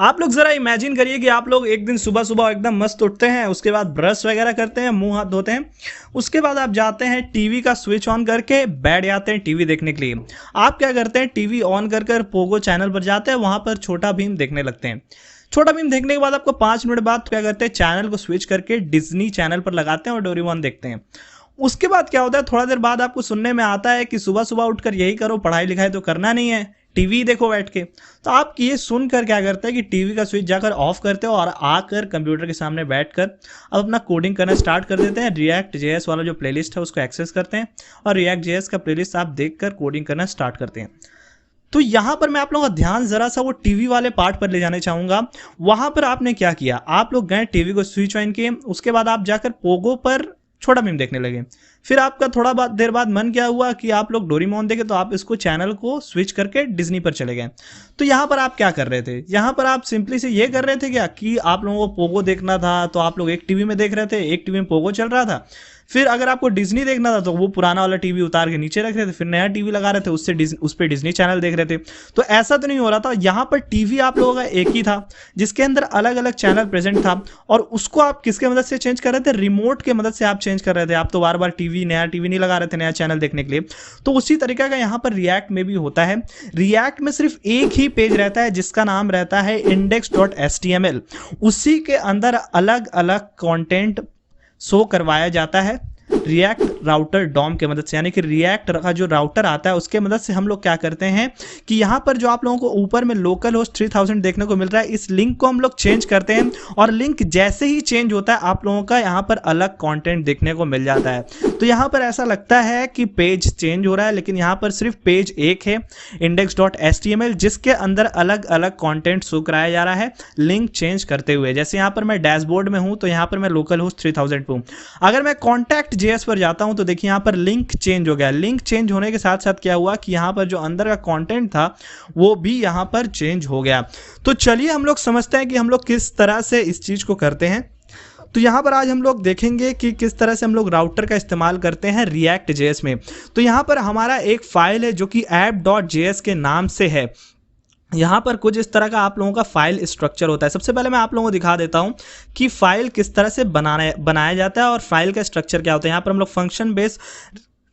आप लोग जरा इमेजिन करिए कि आप लोग एक दिन सुबह सुबह एकदम मस्त उठते हैं, उसके बाद ब्रश वगैरह करते हैं, मुंह हाथ धोते हैं, उसके बाद आप जाते हैं टीवी का स्विच ऑन करके बैठ जाते हैं टीवी देखने के लिए। आप क्या करते हैं, टीवी ऑन कर कर पोगो चैनल पर जाते हैं, वहां पर छोटा भीम देखने लगते हैं। छोटा भीम देखने के बाद आपको 5 मिनट बाद क्या करते हैं, चैनल को स्विच करके डिज्नी चैनल पर लगाते हैं और डोरेमोन देखते हैं। उसके बाद क्या होता है, थोड़ा देर बाद आपको सुनने में आता है कि सुबह सुबह उठकर यही करो, पढ़ाई लिखाई तो करना नहीं है, टीवी देखो बैठ के। तो आप ये सुनकर क्या करते हैं कि टीवी का स्विच जाकर ऑफ करते हो और आकर कंप्यूटर के सामने बैठकर अब अपना कोडिंग करना स्टार्ट कर देते हैं। रिएक्ट जेएस वाला जो प्लेलिस्ट है उसको एक्सेस करते हैं और रिएक्ट जेएस का प्लेलिस्ट आप देखकर कोडिंग करना स्टार्ट करते हैं। तो यहां पर मैं आप लोगों का ध्यान जरा सा वो टीवी वाले पार्ट पर ले जाने चाहूंगा। वहां पर आपने क्या किया, आप लोग गए टीवी को स्विच ऑन किए, उसके बाद आप जाकर पोगो पर छोटा भीम देखने लगे। फिर आपका थोड़ा देर बाद मन क्या हुआ कि आप लोग डोरेमोन देखे, तो आप इसको चैनल को स्विच करके डिज्नी पर चले गए। तो यहाँ पर आप क्या कर रहे थे, यहाँ पर आप सिंपली से ये कर रहे थे क्या कि आप लोगों को पोगो देखना था तो आप लोग एक टीवी में देख रहे थे, एक टीवी में पोगो चल रहा था। फिर अगर आपको डिज्नी देखना था तो वो पुराना वाला टीवी उतार के नीचे रख रहे थे, फिर नया टीवी लगा रहे थे, उस पर डिज्नी चैनल देख रहे थे। तो ऐसा तो नहीं हो रहा था, यहाँ पर टीवी आप लोगों का एक ही था जिसके अंदर अलग अलग चैनल प्रेजेंट था और उसको आप किसके मदद से चेंज कर रहे थे, रिमोट के मदद से आप चेंज कर रहे थे। आप तो बार बार नया टीवी नहीं लगा रहे थे नया चैनल देखने के लिए। तो उसी तरीके का यहाँ पर रिएक्ट में भी होता है। रिएक्ट में सिर्फ एक ही पेज रहता है जिसका नाम रहता है index.html। उसी के अंदर अलग अलग कंटेंट शो करवाया जाता है रिएक्ट राउटर डॉम के मदद से। यानी कि रिएक्ट का जो राउटर आता है उसके मदद से हम लोग क्या करते हैं कि यहाँ पर जो आप लोगों को ऊपर में लोकल होस्ट 3000 देखने को मिल रहा है, इस लिंक को हम लोग चेंज करते हैं और लिंक जैसे ही चेंज होता है आप लोगों का यहाँ पर अलग कंटेंट देखने को मिल जाता है। तो यहाँ पर ऐसा लगता है कि पेज चेंज हो रहा है, लेकिन यहाँ पर सिर्फ पेज एक है index.html जिसके अंदर अलग अलग कॉन्टेंट शो कराया जा रहा है लिंक चेंज करते हुए। जैसे यहाँ पर मैं डैशबोर्ड में हूँ तो यहाँ पर मैं लोकल होस्ट 3000 पे हूँ। अगर मैं कॉन्टैक्ट जेएस पर जाता हूं तो देखिए यहां पर लिंक चेंज हो गया। लिंक चेंज होने के साथ साथ क्या हुआ कि यहां पर जो अंदर का कंटेंट था वो भी यहां पर चेंज हो गया। तो चलिए हम लोग समझते हैं कि हम लोग किस तरह से इस चीज को करते हैं। तो यहाँ पर आज हम लोग देखेंगे कि किस तरह से हम लोग राउटर का इस्तेमाल करते हैं रिएक्ट जेएस में। तो यहाँ पर हमारा एक फाइल है जो कि app.js के नाम से है। यहाँ पर कुछ इस तरह का आप लोगों का फाइल स्ट्रक्चर होता है। सबसे पहले मैं आप लोगों को दिखा देता हूँ कि फाइल किस तरह से बनाया जाता है और फाइल का स्ट्रक्चर क्या होता है। यहाँ पर हम लोग फंक्शन बेस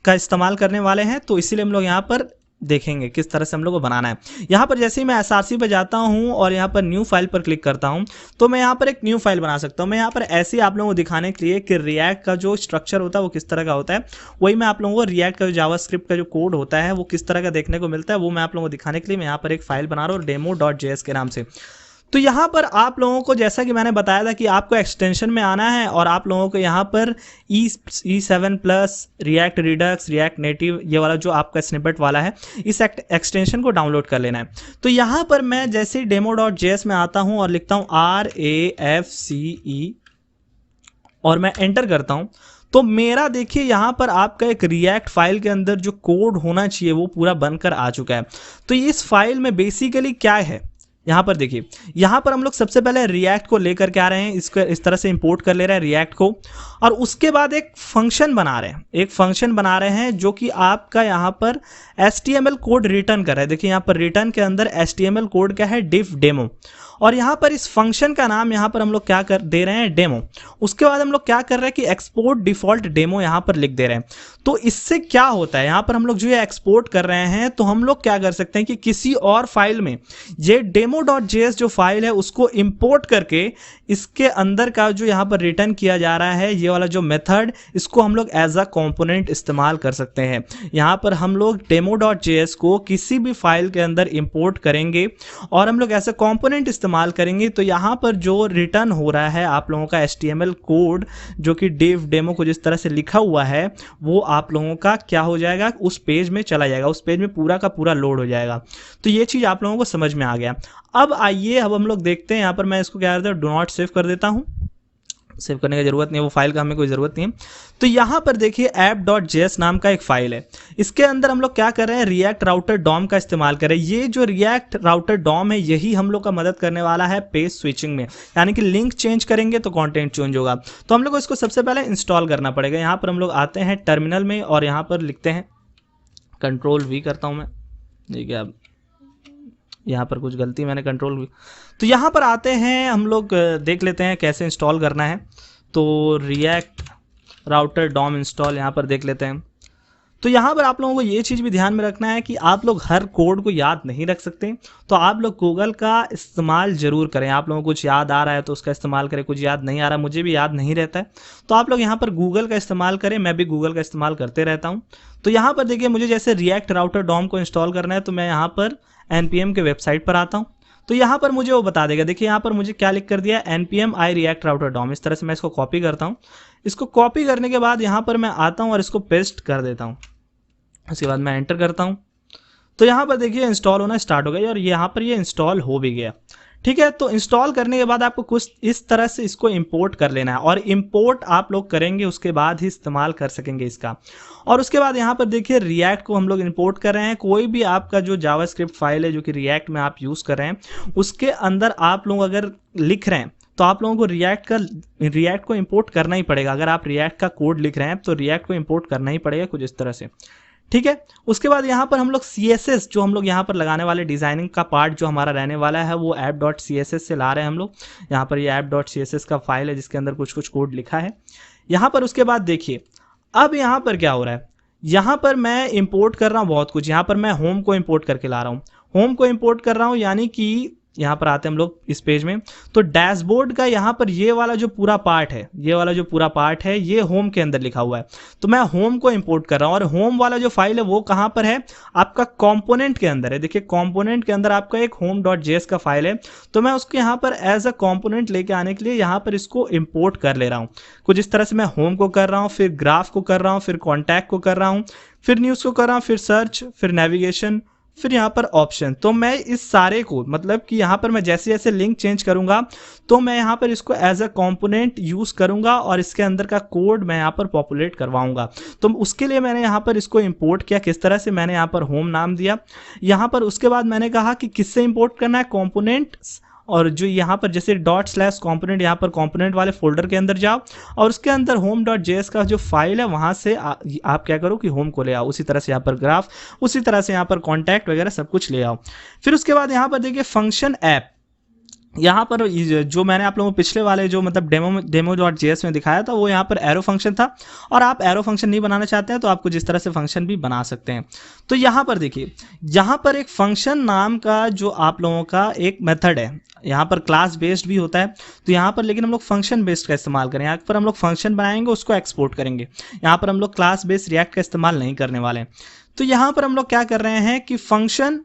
का इस्तेमाल करने वाले हैं, तो इसीलिए हम लोग यहाँ पर देखेंगे किस तरह से हम लोग को बनाना है। यहाँ पर जैसे ही मैं एसआरसी पे जाता हूँ और यहाँ पर न्यू फाइल पर क्लिक करता हूँ तो मैं यहाँ पर एक न्यू फाइल बना सकता हूँ। मैं यहाँ पर ऐसे ही आप लोगों को दिखाने के लिए कि रिएक्ट का जो स्ट्रक्चर होता है वो किस तरह का होता है, वही मैं आप लोगों को रिएक्ट का जो जावास्क्रिप्ट का जो कोड होता है वो किस तरह का देखने को मिलता है वो मैं आप लोगों को दिखाने के लिए मैं यहाँ पर एक फाइल बना रहा हूँ demo.js के नाम से। तो यहाँ पर आप लोगों को जैसा कि मैंने बताया था कि आपको एक्सटेंशन में आना है और आप लोगों को यहाँ पर E7 plus react Redux react native ये वाला जो आपका स्निपेट वाला है इस एक्सटेंशन को डाउनलोड कर लेना है। तो यहाँ पर मैं जैसे demo.js में आता हूँ और लिखता हूँ RAFCE और मैं एंटर करता हूँ तो मेरा देखिए यहाँ पर आपका एक रिएक्ट फाइल के अंदर जो कोड होना चाहिए वो पूरा बनकर आ चुका है। तो इस फाइल में बेसिकली क्या है, यहाँ पर देखिए यहाँ पर हम लोग सबसे पहले रिएक्ट को लेकर के आ रहे हैं, इसको इस तरह से इंपोर्ट कर ले रहे हैं रिएक्ट को और उसके बाद एक फंक्शन बना रहे हैं जो कि आपका यहाँ पर HTML कोड रिटर्न कर रहा है। देखिए यहाँ पर रिटर्न के अंदर HTML कोड क्या है, div डेमो, और यहाँ पर इस फंक्शन का नाम यहाँ पर हम लोग क्या कर दे रहे हैं, डेमो। उसके बाद हम लोग क्या कर रहे हैं कि एक्सपोर्ट डिफॉल्ट डेमो यहाँ पर लिख दे रहे हैं। तो इससे क्या होता है, यहाँ पर हम लोग जो ये एक्सपोर्ट कर रहे हैं तो हम लोग क्या कर सकते हैं कि किसी और फाइल में ये demo.js जो फाइल है उसको इंपोर्ट करके इसके अंदर का जो यहाँ पर रिटर्न किया जा रहा है ये वाला जो मेथड, इसको हम लोग एज अ कंपोनेंट इस्तेमाल कर सकते हैं। यहाँ पर हम लोग demo.js को किसी भी फाइल के अंदर इंपोर्ट करेंगे और हम लोग ऐसा कंपोनेंट इस्तेमाल करेंगे तो यहाँ पर जो रिटर्न हो रहा है आप लोगों का HTML कोड जो कि div डेमो को जिस तरह से लिखा हुआ है वो आप लोगों का क्या हो जाएगा, उस पेज में चला जाएगा, उस पेज में पूरा का पूरा लोड हो जाएगा। तो ये चीज़ आप लोगों को समझ में आ गया। अब आइए अब हम लोग देखते हैं, यहाँ पर मैं इसको क्या करता हूँ, डू नॉट सेव कर देता हूँ। सेव करने की जरूरत नहीं है, वो फाइल का हमें कोई ज़रूरत नहीं है। तो यहाँ पर देखिए app.js नाम का एक फाइल है, इसके अंदर हम लोग क्या कर रहे हैं, रिएक्ट राउटर डॉम का इस्तेमाल कर रहे हैं। ये जो रिएक्ट राउटर डॉम है यही हम लोग का मदद करने वाला है पेज स्विचिंग में, यानी कि लिंक चेंज करेंगे तो कंटेंट चेंज होगा। तो हम लोग को इसको सबसे पहले इंस्टॉल करना पड़ेगा। यहाँ पर हम लोग आते हैं टर्मिनल में और यहाँ पर लिखते हैं Ctrl V करता हूँ मैं, देखिए अब यहाँ पर कुछ गलती मैंने कंट्रोल। तो यहाँ पर आते हैं हम लोग, देख लेते हैं कैसे इंस्टॉल करना है। तो रिएक्ट राउटर डॉम इंस्टॉल यहाँ पर देख लेते हैं। तो यहाँ पर आप लोगों को ये चीज़ भी ध्यान में रखना है कि आप लोग हर कोड को याद नहीं रख सकते, तो आप लोग गूगल का इस्तेमाल ज़रूर करें। आप लोगों को कुछ याद आ रहा है तो उसका इस्तेमाल करें, कुछ याद नहीं आ रहा, मुझे भी याद नहीं रहता है, तो आप लोग यहाँ पर गूगल का इस्तेमाल करें। मैं भी गूगल का इस्तेमाल करते रहता हूँ। तो यहाँ पर देखिए, मुझे जैसे रिएक्ट राउटर डॉम को इंस्टॉल करना है, तो मैं यहाँ पर NPM के वेबसाइट पर आता हूँ। तो यहाँ पर मुझे वो बता देगा। देखिए यहाँ पर मुझे क्या लिख कर दिया, NPM I react router DOM. इस तरह से मैं इसको कॉपी करता हूँ। इसको कॉपी करने के बाद यहाँ पर मैं आता हूँ और इसको पेस्ट कर देता हूँ। उसके बाद मैं एंटर करता हूँ। तो यहाँ पर देखिए इंस्टॉल होना स्टार्ट हो गया और यहाँ पर ये इंस्टॉल हो भी गया। ठीक है, तो इंस्टॉल करने के बाद आपको कुछ इस तरह से इसको इंपोर्ट कर लेना है, और इंपोर्ट आप लोग करेंगे उसके बाद ही इस्तेमाल कर सकेंगे इसका। और उसके बाद यहाँ पर देखिए रिएक्ट को हम लोग इंपोर्ट कर रहे हैं। कोई भी आपका जो जावास्क्रिप्ट फाइल है जो कि रिएक्ट में आप यूज़ कर रहे हैं, उसके अंदर आप लोग अगर लिख रहे हैं तो आप लोगों को रिएक्ट को इंपोर्ट करना ही पड़ेगा। अगर आप रिएक्ट का कोड लिख रहे हैं तो रिएक्ट को इंपोर्ट करना ही पड़ेगा कुछ इस तरह से। ठीक है, उसके बाद यहाँ पर हम लोग CSS जो हम लोग यहाँ पर लगाने वाले डिज़ाइनिंग का पार्ट जो हमारा रहने वाला है, वो app.css से ला रहे हैं हम लोग। यहाँ पर ये app.css का फाइल है जिसके अंदर कुछ कुछ कोड लिखा है यहाँ पर। उसके बाद देखिए अब यहाँ पर क्या हो रहा है, यहाँ पर मैं इंपोर्ट कर रहा हूँ बहुत कुछ। यहाँ पर मैं होम को इंपोर्ट करके ला रहा हूँ, होम को इंपोर्ट कर रहा हूँ, यानी कि यहाँ पर आते हैं हम लोग इस पेज में। तो डैशबोर्ड का यहाँ पर ये वाला जो पूरा पार्ट है, ये वाला जो पूरा पार्ट है, ये होम के अंदर लिखा हुआ है। तो मैं होम को इंपोर्ट कर रहा हूँ, और होम वाला जो फाइल है वो कहाँ पर है, आपका कंपोनेंट के अंदर है। देखिए कंपोनेंट के अंदर आपका एक home.js का फाइल है। तो मैं उसको यहाँ पर एज अ कंपोनेंट लेके आने के लिए यहाँ पर इसको इंपोर्ट कर ले रहा हूँ। कुछ इस तरह से मैं होम को कर रहा हूँ, फिर ग्राफ को कर रहा हूँ, फिर कॉन्टैक्ट को कर रहा हूँ, फिर न्यूज़ को कर रहा हूँ, फिर सर्च, फिर नेविगेशन, फिर यहाँ पर ऑप्शन। तो मैं इस सारे को, मतलब कि यहाँ पर मैं जैसे जैसे लिंक चेंज करूँगा तो मैं यहाँ पर इसको एज अ कंपोनेंट यूज़ करूँगा, और इसके अंदर का कोड मैं यहाँ पर पॉपुलेट करवाऊँगा। तो उसके लिए मैंने यहाँ पर इसको इंपोर्ट किया। किस तरह से, मैंने यहाँ पर होम नाम दिया यहाँ पर। उसके बाद मैंने कहा कि किससे इंपोर्ट करना है, कंपोनेंट्स, और जो यहाँ पर जैसे ./component, यहाँ पर कंपोनेंट वाले फोल्डर के अंदर जाओ और उसके अंदर home.js का जो फाइल है वहाँ से आप क्या करो कि होम को ले आओ। उसी तरह से यहाँ पर ग्राफ, उसी तरह से यहाँ पर कॉन्टैक्ट वगैरह सब कुछ ले आओ। फिर उसके बाद यहाँ पर देखिए फंक्शन ऐप, यहाँ पर जो मैंने आप लोगों को पिछले वाले जो मतलब demo.js में दिखाया था, वो यहाँ पर एरो फंक्शन था। और आप एरो फंक्शन नहीं बनाना चाहते हैं तो आप कुछ इस तरह से फंक्शन भी बना सकते हैं। तो यहाँ पर देखिए, यहाँ पर एक फंक्शन नाम का जो आप लोगों का एक मेथड है, यहाँ पर क्लास बेस्ड भी होता है। तो यहाँ पर लेकिन हम लोग फंक्शन बेस्ड का इस्तेमाल करें। यहाँ पर हम लोग फंक्शन बनाएंगे, उसको एक्सपोर्ट करेंगे। यहाँ पर हम लोग क्लास बेस्ड रिएक्ट का इस्तेमाल नहीं करने वाले हैं। तो यहाँ पर हम लोग क्या कर रहे हैं कि फंक्शन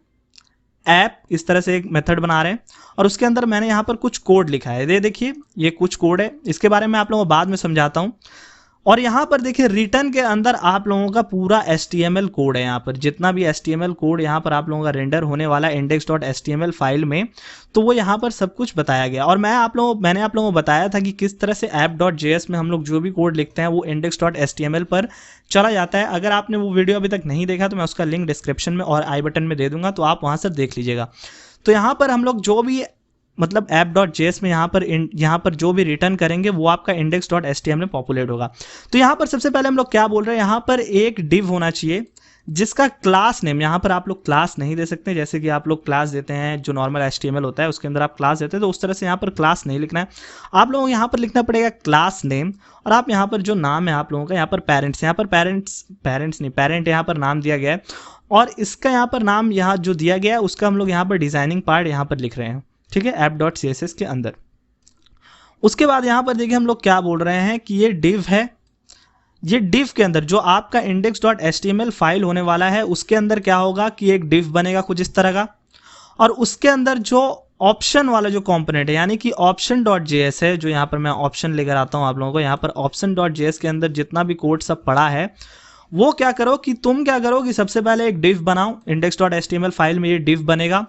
ऐप इस तरह से एक मेथड बना रहे हैं, और उसके अंदर मैंने यहाँ पर कुछ कोड लिखा है। ये देखिए ये कुछ कोड है, इसके बारे में आप लोगों को बाद में समझाता हूँ। और यहाँ पर देखिए रिटर्न के अंदर आप लोगों का पूरा HTML कोड है। यहाँ पर जितना भी HTML कोड यहाँ पर आप लोगों का रेंडर होने वाला है index.html फाइल में, तो वो यहाँ पर सब कुछ बताया गया। और मैंने आप लोगों को बताया था कि किस तरह से app.js में हम लोग जो भी कोड लिखते हैं वो index.html पर चला जाता है। अगर आपने वो वीडियो अभी तक नहीं देखा तो मैं उसका लिंक डिस्क्रिप्शन में और आई बटन में दे दूंगा, तो आप वहाँ से देख लीजिएगा। तो यहाँ पर हम लोग जो भी मतलब app.js में यहाँ पर जो भी रिटर्न करेंगे वो आपका index.html में पॉपुलेट होगा। तो यहाँ पर सबसे पहले हम लोग क्या बोल रहे हैं, यहाँ पर एक डिव होना चाहिए जिसका क्लास नेम, यहाँ पर आप लोग क्लास नहीं दे सकते। जैसे कि आप लोग क्लास देते हैं जो नॉर्मल HTML होता है उसके अंदर आप क्लास देते हैं, तो उस तरह से यहाँ पर क्लास नहीं लिखना है। आप लोगों को यहाँ पर लिखना पड़ेगा क्लास नेम, और आप यहाँ पर जो नाम है आप लोगों का, यहाँ पर पेरेंट्स, यहाँ पर पेरेंट यहाँ पर नाम दिया गया है, और इसका यहाँ पर नाम यहाँ जो दिया गया है उसका हम लोग यहाँ पर डिजाइनिंग पार्ट यहाँ पर लिख रहे हैं। ठीक है, app.css के अंदर। उसके बाद यहाँ पर देखिए हम लोग क्या बोल रहे हैं कि ये div है। ये div के अंदर जो आपका index.html फाइल होने वाला है उसके अंदर क्या होगा कि एक div बनेगा कुछ इस तरह का, और उसके अंदर जो ऑप्शन वाला जो कंपोनेंट है यानी कि option.js है, जो यहाँ पर मैं ऑप्शन लेकर आता हूँ आप लोगों को। यहाँ पर option.js के अंदर जितना भी कोड सब पड़ा है वो क्या करो कि तुम क्या करो कि सबसे पहले एक div बनाओ। index.html फाइल में ये div बनेगा,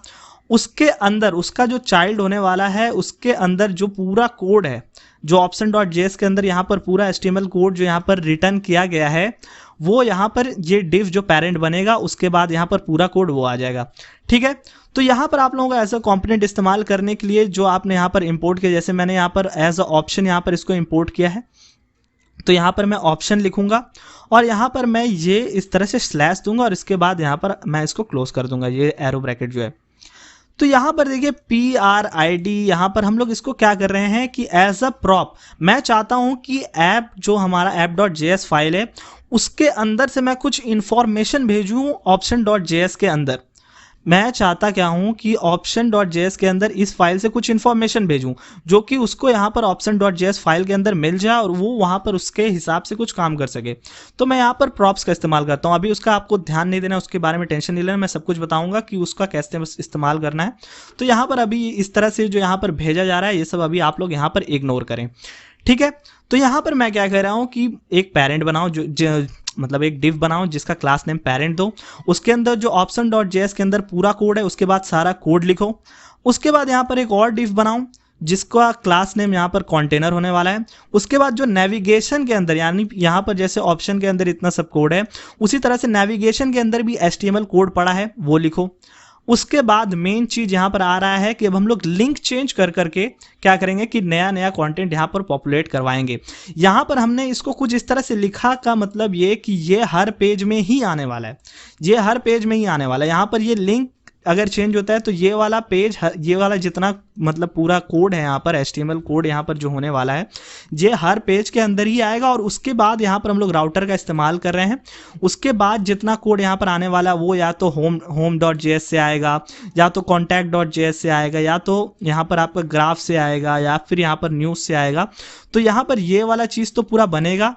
उसके अंदर उसका जो चाइल्ड होने वाला है उसके अंदर जो पूरा कोड है, जो option.js के अंदर यहाँ पर पूरा HTML कोड जो यहाँ पर रिटर्न किया गया है, वो यहाँ पर ये div जो पेरेंट बनेगा उसके बाद यहाँ पर पूरा कोड वो आ जाएगा। ठीक है, तो यहाँ पर आप लोगों को ऐसा कंपोनेंट इस्तेमाल करने के लिए जो आपने यहाँ पर इंपोर्ट किया, जैसे मैंने यहाँ पर एज अ ऑप्शन यहाँ पर इसको इंपोर्ट किया है, तो यहाँ पर मैं ऑप्शन लिखूंगा और यहाँ पर मैं ये इस तरह से स्लैश दूंगा और इसके बाद यहाँ पर मैं इसको क्लोज कर दूंगा, ये एरो ब्रैकेट जो है। तो यहाँ पर देखिए PRID, यहाँ पर हम लोग इसको क्या कर रहे हैं कि एज अ प्रॉप मैं चाहता हूँ कि ऐप जो हमारा app.js फाइल है उसके अंदर से मैं कुछ इंफॉर्मेशन भेजूँ option.js के अंदर। मैं चाहता क्या हूं कि option.js के अंदर इस फाइल से कुछ इन्फॉर्मेशन भेजूं जो कि उसको यहाँ पर option.js फाइल के अंदर मिल जाए और वो वहाँ पर उसके हिसाब से कुछ काम कर सके। तो मैं यहाँ पर प्रॉप्स का इस्तेमाल करता हूँ। अभी उसका आपको ध्यान नहीं देना, उसके बारे में टेंशन नहीं लेना, मैं सब कुछ बताऊंगा कि उसका कैसे इस्तेमाल करना है। तो यहाँ पर अभी इस तरह से जो यहाँ पर भेजा जा रहा है ये सब अभी आप लोग यहाँ पर इग्नोर करें, ठीक है। तो यहाँ पर मैं क्या कह रहा हूँ कि एक पेरेंट बनाओ जो मतलब एक डिव बनाओ जिसका क्लास नेम पेरेंट दो, उसके अंदर जो option.js के अंदर पूरा कोड है उसके बाद सारा कोड लिखो। उसके बाद यहाँ पर एक और डिव बनाओ जिसका क्लास नेम यहाँ पर कंटेनर होने वाला है। उसके बाद जो नेविगेशन के अंदर, यानी यहाँ पर जैसे ऑप्शन के अंदर इतना सब कोड है उसी तरह से नेविगेशन के अंदर भी HTML कोड पड़ा है वो लिखो। उसके बाद मेन चीज यहां पर आ रहा है कि अब हम लोग लिंक चेंज कर करके क्या करेंगे कि नया नया कंटेंट यहां पर पॉपुलेट करवाएंगे। यहां पर हमने इसको कुछ इस तरह से लिखा का मतलब ये कि ये हर पेज में ही आने वाला है, ये हर पेज में ही आने वाला है। यहां पर ये लिंक अगर चेंज होता है तो ये वाला पेज, ये वाला जितना मतलब पूरा कोड है यहाँ पर HTML कोड यहाँ पर जो होने वाला है ये हर पेज के अंदर ही आएगा। और उसके बाद यहाँ पर हम लोग राउटर का इस्तेमाल कर रहे हैं। उसके बाद जितना कोड यहाँ पर आने वाला वो या तो home.js से आएगा, या तो contact.js से आएगा, या तो यहाँ पर आपका ग्राफ से आएगा, या फिर यहाँ पर न्यूज़ से आएगा। तो यहाँ पर ये वाला चीज़ तो पूरा बनेगा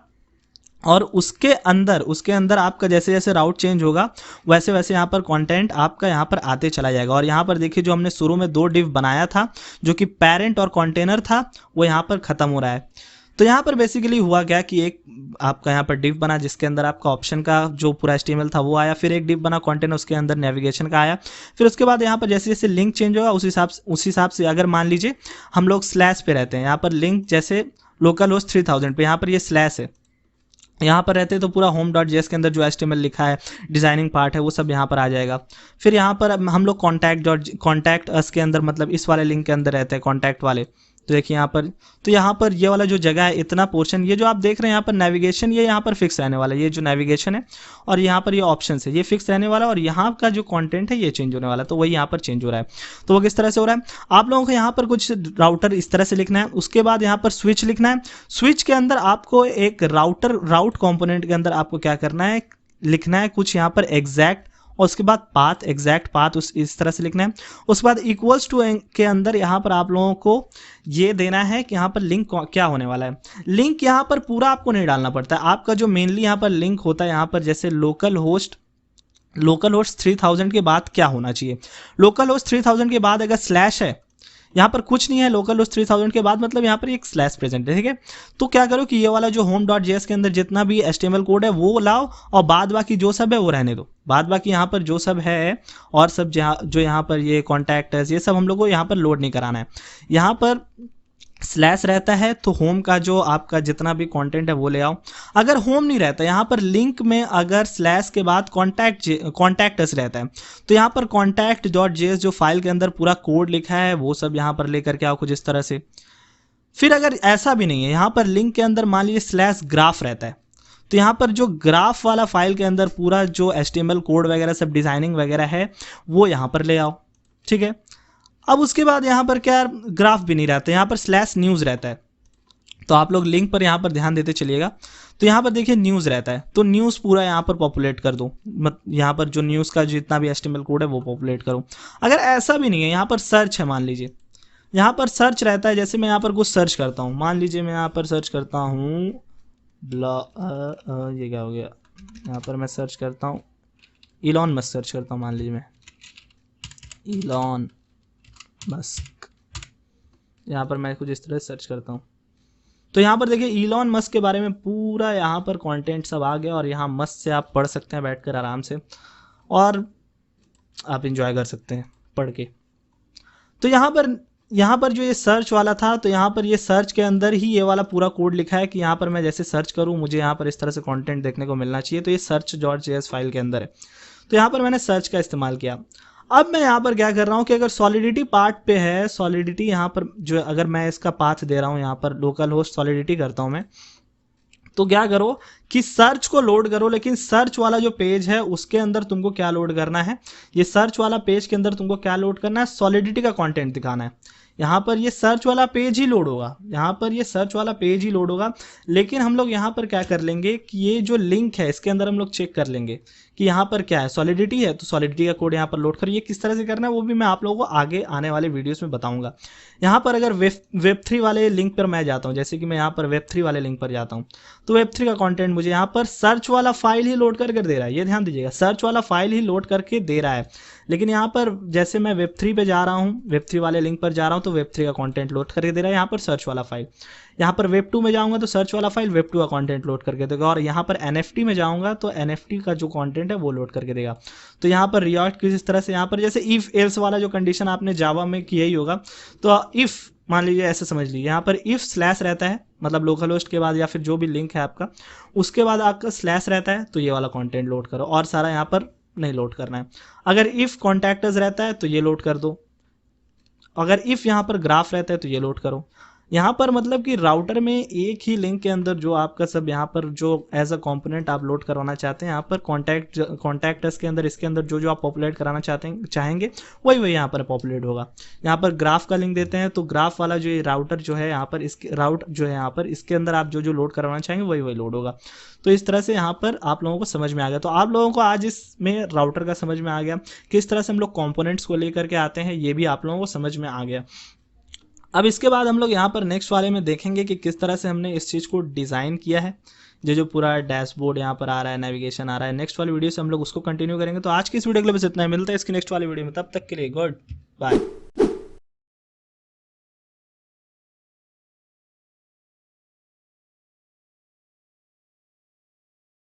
और उसके अंदर आपका जैसे जैसे राउट चेंज होगा वैसे वैसे यहाँ पर कंटेंट आपका यहाँ पर आते चला जाएगा। और यहाँ पर देखिए जो हमने शुरू में 2 डिव बनाया था जो कि पेरेंट और कंटेनर था वो यहाँ पर ख़त्म हो रहा है। तो यहाँ पर बेसिकली हुआ क्या कि एक आपका यहाँ पर डिव बना जिसके अंदर आपका ऑप्शन का जो पूरा HTML था वो आया, फिर एक डिव बना कंटेनर उसके अंदर नेविगेशन का आया, फिर उसके बाद यहाँ पर जैसे जैसे लिंक चेंज होगा उस हिसाब से अगर मान लीजिए हम लोग स्लैश पे रहते हैं, यहाँ पर लिंक जैसे लोकल होस्ट 3000 पे यहाँ पर ये स्लैश है, यहाँ पर रहते तो पूरा home.js के अंदर जो HTML लिखा है डिजाइनिंग पार्ट है वो सब यहाँ पर आ जाएगा। फिर यहाँ पर हम लोग कॉन्टैक्ट अस के अंदर मतलब इस वाले लिंक के अंदर रहते हैं कॉन्टैक्ट वाले। तो देखिए यहाँ पर, तो यहाँ पर ये वाला जो जगह है इतना पोर्शन, ये जो आप देख रहे हैं यहाँ पर नेविगेशन, ये यहाँ पर फिक्स रहने वाला है, ये जो नेविगेशन है और यहाँ पर ये ऑप्शन है ये फिक्स रहने वाला है, और यहाँ का जो कंटेंट है ये चेंज होने वाला है। तो वही यहाँ पर चेंज हो रहा है। तो वो किस तरह से हो रहा है, आप लोगों को यहाँ पर कुछ राउटर इस तरह से लिखना है। उसके बाद यहाँ पर स्विच लिखना है। स्विच के अंदर आपको एक राउट कॉम्पोनेंट के अंदर आपको क्या करना है, लिखना है कुछ यहाँ पर एग्जैक्ट, और उसके बाद पाथ, एग्जैक्ट पाथ इस तरह से लिखना है। उसके बाद इक्वल्स टू के अंदर यहाँ पर आप लोगों को ये देना है कि यहाँ पर लिंक क्या होने वाला है। लिंक यहाँ पर पूरा आपको नहीं डालना पड़ता है, आपका जो मेनली यहाँ पर लिंक होता है यहाँ पर जैसे लोकल होस्ट 3000 के बाद क्या होना चाहिए। लोकल होस्ट 3000 के बाद अगर स्लैश है, यहाँ पर कुछ नहीं है लोकल होस्ट 3000 के बाद, मतलब यहाँ पर एक स्लैश प्रेजेंट है, ठीक है। तो क्या करो कि ये वाला जो home.js के अंदर जितना भी HTML कोड है वो लाओ और बाद बाकी जो सब है वो रहने दो। बाद बाकी यहाँ पर जो सब है और सब जो यहाँ पर ये कॉन्टैक्ट है ये सब हम लोग को यहाँ पर लोड नहीं कराना है। यहाँ पर स्लैश रहता है तो होम का जो आपका जितना भी कंटेंट है वो ले आओ। अगर होम नहीं रहता, यहाँ पर लिंक में अगर स्लैश के बाद कॉन्टैक्ट अस रहता है तो यहाँ पर contact.js जो फाइल के अंदर पूरा कोड लिखा है वो सब यहाँ पर लेकर के आओ कुछ इस तरह से। फिर अगर ऐसा भी नहीं है, यहाँ पर लिंक के अंदर मान लीजिए स्लैश ग्राफ रहता है तो यहाँ पर जो ग्राफ वाला फाइल के अंदर पूरा जो HTML कोड वगैरह सब डिजाइनिंग वगैरह है वो यहाँ पर ले आओ, ठीक है। अब उसके बाद यहाँ पर क्या ग्राफ भी नहीं रहता, यहाँ पर स्लैश न्यूज़ रहता है। तो आप लोग लिंक पर यहाँ पर ध्यान देते चलिएगा। तो यहाँ पर देखिए न्यूज़ रहता है तो न्यूज़ पूरा यहाँ पर पॉपुलेट कर दो, यहाँ पर जो न्यूज़ का जितना भी HTML कोड है वो पॉपुलेट करो। अगर ऐसा भी नहीं है, यहाँ पर सर्च है, मान लीजिए यहाँ पर सर्च रहता है, जैसे मैं यहाँ पर कुछ सर्च करता हूँ, मान लीजिए मैं यहाँ पर सर्च करता हूँ ये क्या हो गया, यहाँ पर मैं सर्च करता हूँ इलॉन मस्क सर्च करता हूँ, मान लीजिए मैं इलॉन मस्क, यहाँ पर मैं कुछ इस तरह सर्च करता हूँ तो यहाँ पर देखिए इलॉन मस्क के बारे में पूरा यहाँ पर कंटेंट सब आ गया और यहाँ मस्त से आप पढ़ सकते हैं बैठकर आराम से और आप इंजॉय कर सकते हैं पढ़ के। तो यहाँ पर जो ये सर्च वाला था तो यहाँ पर ये सर्च के अंदर ही ये वाला पूरा कोड लिखा है कि यहाँ पर मैं जैसे सर्च करूँ मुझे यहाँ पर इस तरह से कंटेंट देखने को मिलना चाहिए। तो ये search.js फाइल के अंदर है, तो यहाँ पर मैंने सर्च का इस्तेमाल किया। अब मैं यहाँ पर क्या कर रहा हूँ कि अगर सॉलिडिटी पार्ट पे है, सॉलिडिटी यहाँ पर जो अगर मैं इसका पाथ दे रहा हूँ यहाँ पर लोकल होस्ट सॉलिडिटी करता हूँ मैं, तो क्या करो कि सर्च को लोड करो, लेकिन सर्च वाला जो पेज है उसके अंदर तुमको क्या लोड करना है, ये सर्च वाला पेज के अंदर तुमको क्या लोड करना है, सॉलिडिटी का कंटेंट दिखाना है। यहाँ पर ये सर्च वाला पेज ही लोड होगा, यहाँ पर ये सर्च वाला पेज ही लोड होगा। लेकिन हम लोग यहाँ पर क्या कर लेंगे कि ये जो लिंक है इसके अंदर हम लोग चेक कर लेंगे कि यहाँ पर क्या है, सॉलिडिटी है, तो सॉलिडिटी का कोड यहाँ पर लोड करो। ये किस तरह से करना है वो भी मैं आप लोगों को आगे आने वाले वीडियोस में बताऊंगा। यहाँ पर अगर वेब3 वाले लिंक पर मैं जाता हूँ, जैसे कि मैं यहाँ पर वेब3 वाले लिंक पर जाता हूँ, तो वेब3 का कंटेंट मुझे यहाँ पर सर्च वाला फाइल ही लोड करके दे रहा है। ये ध्यान दीजिएगा, सर्च वाला फाइल ही लोड करके दे रहा है। लेकिन यहाँ पर जैसे मैं वेब3 पे जा रहा हूँ, वेब3 वाले लिंक पर जा रहा हूँ, तो वेब3 का कंटेंट लोड करके दे रहा है यहाँ पर सर्च वाला फाइल। यहाँ पर वेब2 में जाऊँगा तो सर्च वाला फाइल वेब2 का कंटेंट लोड करके देगा। और यहाँ पर एनएफटी में जाऊँगा तो एनएफटी का जो कंटेंट है वो लोड करके देगा। तो यहाँ पर रिएक्ट किस तरह से, यहाँ पर जैसे इफ एल्स वाला जो कंडीशन आपने जावा में किया ही होगा, तो इफ मान लीजिए ऐसे समझ लीजिए, यहाँ पर इफ स्लैश रहता है, मतलब लोकल होस्ट के बाद या फिर जो भी लिंक है आपका उसके बाद आपका स्लैश रहता है, तो ये वाला कंटेंट लोड करो और सारा यहाँ पर नहीं लोड करना है। अगर इफ कॉन्टैक्टर्स रहता है तो ये लोड कर दो, अगर इफ यहाँ पर ग्राफ रहता है तो ये लोड करो। यहाँ पर मतलब कि राउटर में एक ही लिंक के अंदर जो आपका सब यहाँ पर जो एज अ कंपोनेंट आप लोड करवाना चाहते हैं, यहाँ पर कॉन्टैक्टर्स के अंदर इसके अंदर जो जो आप पॉपुलेट कराना चाहेंगे वही वही यहाँ पर पॉपुलेट होगा। यहाँ पर ग्राफ का लिंक देते हैं तो ग्राफ वाला जो ये राउटर जो है यहाँ पर इसके राउट जो है यहाँ पर इसके अंदर आप जो जो लोड करवाना चाहेंगे वही वही लोड होगा। तो इस तरह से यहाँ पर आप लोगों को समझ में आ गया। तो आप लोगों को आज इसमें राउटर का समझ में आ गया, किस तरह से हम लोग कंपोनेंट्स को लेकर के आते हैं ये भी आप लोगों को समझ में आ गया। अब इसके बाद हम लोग यहाँ पर नेक्स्ट वाले में देखेंगे कि किस तरह से हमने इस चीज़ को डिज़ाइन किया है, जो पूरा डैशबोर्ड यहाँ पर आ रहा है, नेविगेशन आ रहा है। नेक्स्ट वाली वीडियो से हम लोग उसको कंटिन्यू करेंगे। तो आज की इस वीडियो के लिए बस इतना ही, मिलता है इसकी नेक्स्ट वाली वीडियो में, तब तक के लिए गुड बाय।